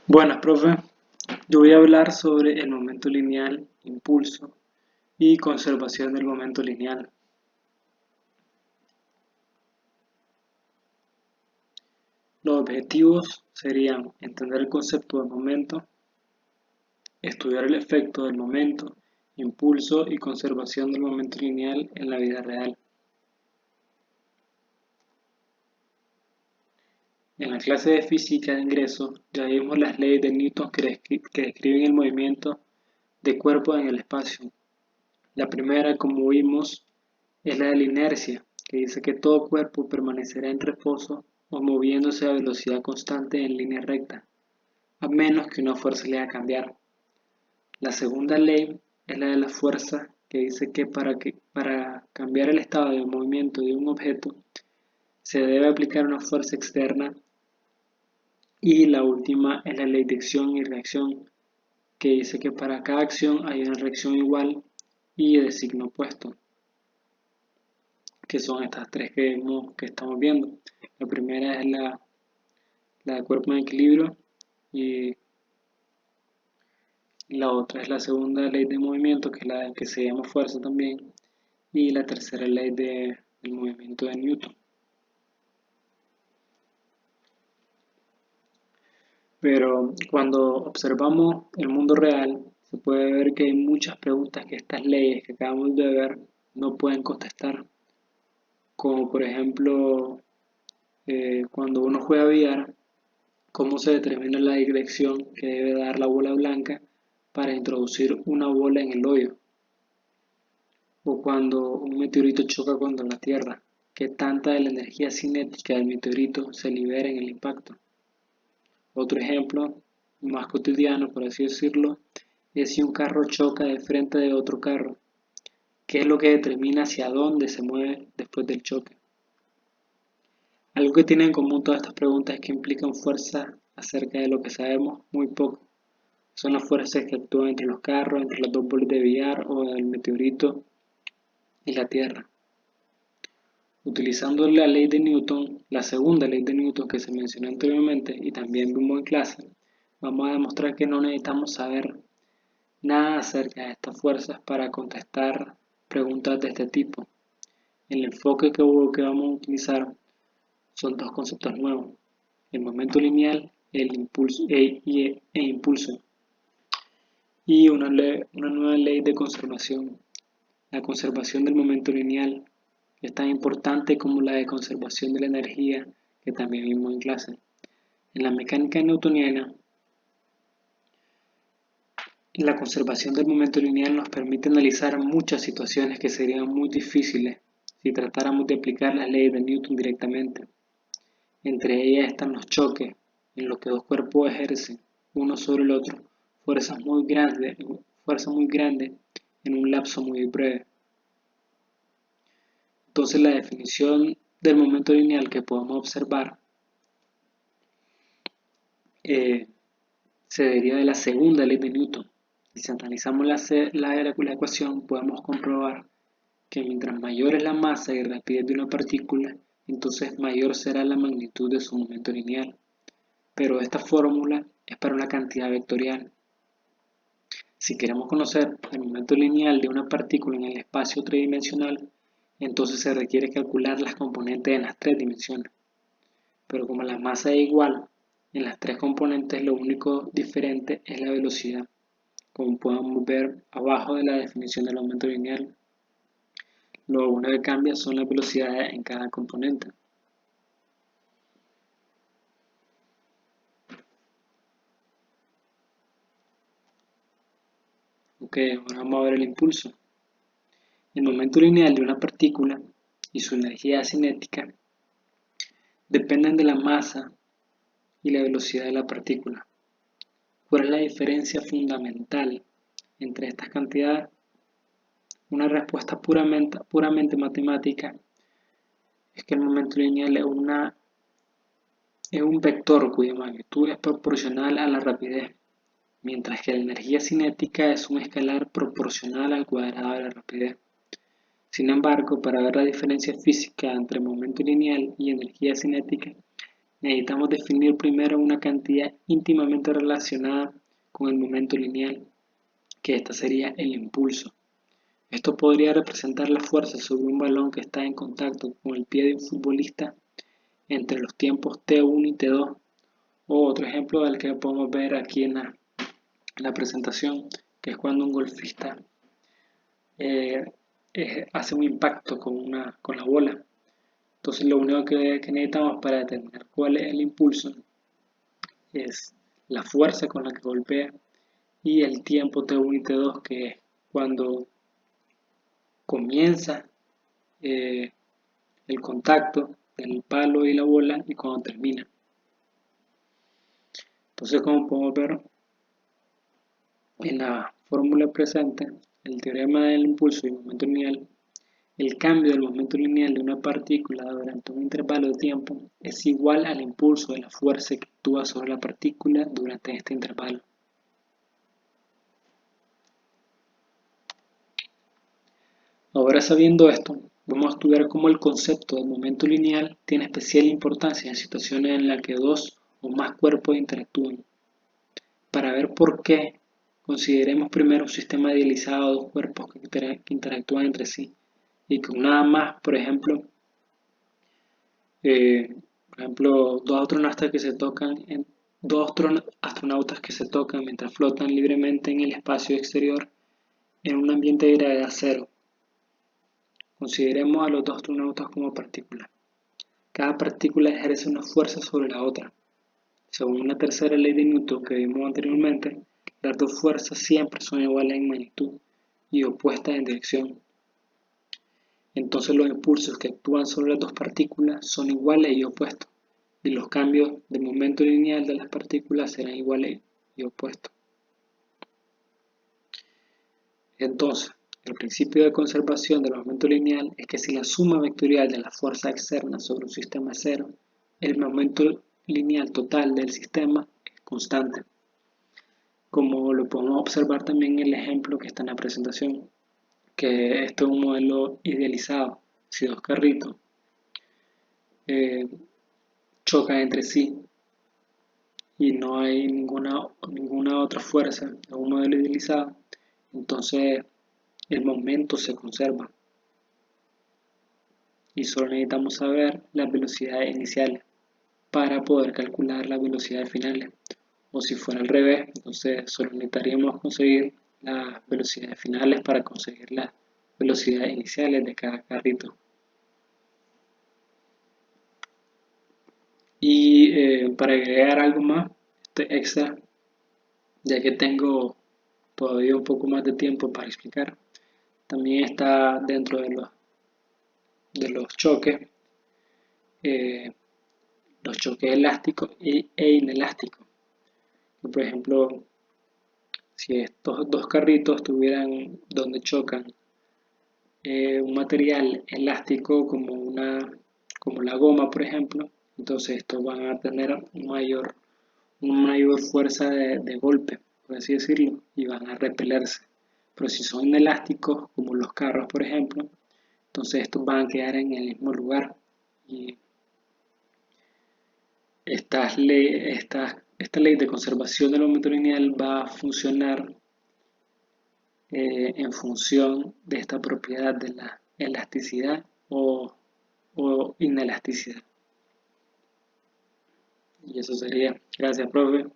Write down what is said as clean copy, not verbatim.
Buenas, profe. Yo voy a hablar sobre el momento lineal, impulso y conservación del momento lineal. Los objetivos serían entender el concepto de momento, estudiar el efecto del momento, impulso y conservación del momento lineal en la vida real. En la clase de física de ingreso ya vimos las leyes de Newton que describen el movimiento de cuerpos en el espacio. La primera, como vimos, es la de la inercia, que dice que todo cuerpo permanecerá en reposo o moviéndose a velocidad constante en línea recta, a menos que una fuerza le haga cambiar. La segunda ley es la de la fuerza, que dice que para cambiar el estado de movimiento de un objeto se debe aplicar una fuerza externa. Y la última es la ley de acción y reacción, que dice que para cada acción hay una reacción igual y de signo opuesto, que son estas tres que estamos viendo. La primera es la de cuerpo en equilibrio y la otra es la segunda ley de movimiento, que es la que se llama fuerza también, y la tercera ley del movimiento de Newton. Pero cuando observamos el mundo real, se puede ver que hay muchas preguntas que estas leyes que acabamos de ver no pueden contestar, como por ejemplo cuando uno juega billar, cómo se determina la dirección que debe dar la bola blanca para introducir una bola en el hoyo, o cuando un meteorito choca contra la Tierra, qué tanta de la energía cinética del meteorito se libera en el impacto. Otro ejemplo, más cotidiano por así decirlo, es si un carro choca de frente de otro carro, qué es lo que determina hacia dónde se mueve después del choque. Algo que tienen en común todas estas preguntas es que implican fuerza acerca de lo que sabemos muy poco. Son las fuerzas que actúan entre los carros, entre las dos bolas de billar o el meteorito y la Tierra. Utilizando la ley de Newton, la segunda ley de Newton que se mencionó anteriormente y también vimos en clase, vamos a demostrar que no necesitamos saber nada acerca de estas fuerzas para contestar preguntas de este tipo. El enfoque que vamos a utilizar son dos conceptos nuevos: el momento lineal e impulso, y una nueva ley de conservación, la conservación del momento lineal, que es tan importante como la de conservación de la energía que también vimos en clase. En la mecánica newtoniana, la conservación del momento lineal nos permite analizar muchas situaciones que serían muy difíciles si tratáramos de aplicar las leyes de Newton directamente. Entre ellas están los choques, en los que dos cuerpos ejercen, uno sobre el otro, fuerza muy grande en un lapso muy breve. Entonces la definición del momento lineal que podemos observar se deriva de la segunda ley de Newton. Y si analizamos la ecuación, podemos comprobar que mientras mayor es la masa y rapidez de una partícula, entonces mayor será la magnitud de su momento lineal. Pero esta fórmula es para una cantidad vectorial. Si queremos conocer el momento lineal de una partícula en el espacio tridimensional, entonces se requiere calcular las componentes en las tres dimensiones. Pero como la masa es igual en las tres componentes, lo único diferente es la velocidad, como podemos ver abajo de la definición del momento lineal. Lo único que cambia son las velocidades en cada componente. Ok, ahora vamos a ver el impulso. El momento lineal de una partícula y su energía cinética dependen de la masa y la velocidad de la partícula. ¿Cuál es la diferencia fundamental entre estas cantidades? Una respuesta puramente matemática es que el momento lineal es un vector cuya magnitud es proporcional a la rapidez, mientras que la energía cinética es un escalar proporcional al cuadrado de la rapidez. Sin embargo, para ver la diferencia física entre momento lineal y energía cinética, necesitamos definir primero una cantidad íntimamente relacionada con el momento lineal, que esta sería el impulso. Esto podría representar la fuerza sobre un balón que está en contacto con el pie de un futbolista entre los tiempos T1 y T2, o otro ejemplo del que podemos ver aquí en la presentación, que es cuando un golfista eh, hace un impacto con la bola. Entonces lo único que necesitamos para determinar cuál es el impulso es la fuerza con la que golpea y el tiempo T1 y T2, que es cuando comienza eh, el contacto del palo y la bola y cuando termina. Entonces, como podemos ver en la fórmula presente, el teorema del impulso y momento lineal, el cambio del momento lineal de una partícula durante un intervalo de tiempo es igual al impulso de la fuerza que actúa sobre la partícula durante este intervalo. Ahora sabiendo esto, vamos a estudiar cómo el concepto de momento lineal tiene especial importancia en situaciones en las que dos o más cuerpos interactúan. Para ver por qué, consideremos primero un sistema idealizado de dos cuerpos que interactúan entre sí y con nada más, eh, por ejemplo, dos astronautas que se tocan mientras flotan libremente en el espacio exterior en un ambiente de gravedad cero. Consideremos a los dos astronautas como partículas. Cada partícula ejerce una fuerza sobre la otra. Según una tercera ley de Newton que vimos anteriormente, las dos fuerzas siempre son iguales en magnitud y opuestas en dirección. Entonces los impulsos que actúan sobre las dos partículas son iguales y opuestos, y los cambios de momento lineal de las partículas serán iguales y opuestos. Entonces, el principio de conservación del momento lineal es que si la suma vectorial de la fuerza externa sobre un sistema es cero, el momento lineal total del sistema es constante, como lo podemos observar también en el ejemplo que está en la presentación, que esto es un modelo idealizado. Si dos carritos eh, chocan entre sí y no hay ninguna otra fuerza en un modelo idealizado, entonces el momento se conserva y solo necesitamos saber las velocidades iniciales para poder calcular las velocidades finales. O si fuera al revés, entonces solo necesitaríamos conseguir las velocidades finales para conseguir las velocidades iniciales de cada carrito. Y para agregar algo más, este extra, ya que tengo todavía un poco más de tiempo para explicar, también está dentro de los choques, eh, los choques elásticos e inelásticos. Por ejemplo, si estos dos carritos tuvieran donde chocan un material elástico como la goma, por ejemplo, entonces estos van a tener una mayor fuerza de golpe, por así decirlo, y van a repelerse. Pero si son inelásticos, como los carros, por ejemplo, entonces estos van a quedar en el mismo lugar. Y esta ley de conservación del momento lineal va a funcionar en función de esta propiedad de la elasticidad o inelasticidad. Y eso sería. Gracias, profe.